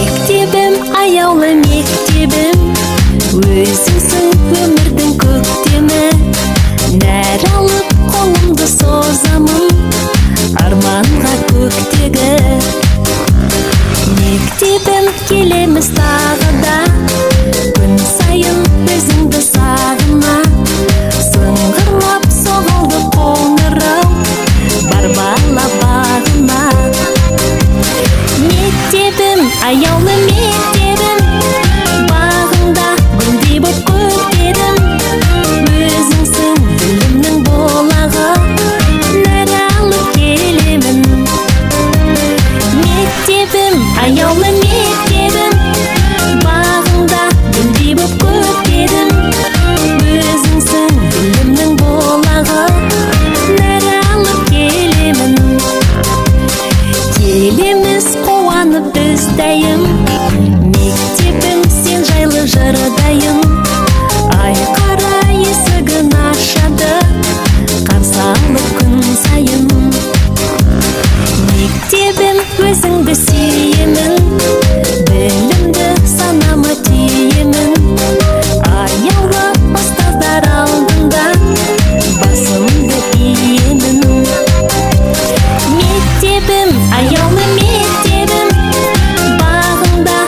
Мектебім, аяулы мектебім, өзіңсің өмірдің көктемі. Нәр алып қолымды созамын, арманға көктегі. Мектебім, келеміз тағы да, күн сайын өзіңді сағына. Сыңғырлап соғылды қоңырау, бар бала бағына. Мектебім, аяулы мектебім, бағыңда гүлдей боп көктедім. Өзіңсің білімнің болағы, нәр алып келемін. Мектебім, аяулы мектебім, бағыңда гүлдей боп көктедім. Өзіңсің білімнің болағы, нәр алып келемін. Келеміз қуанып біз дәйім,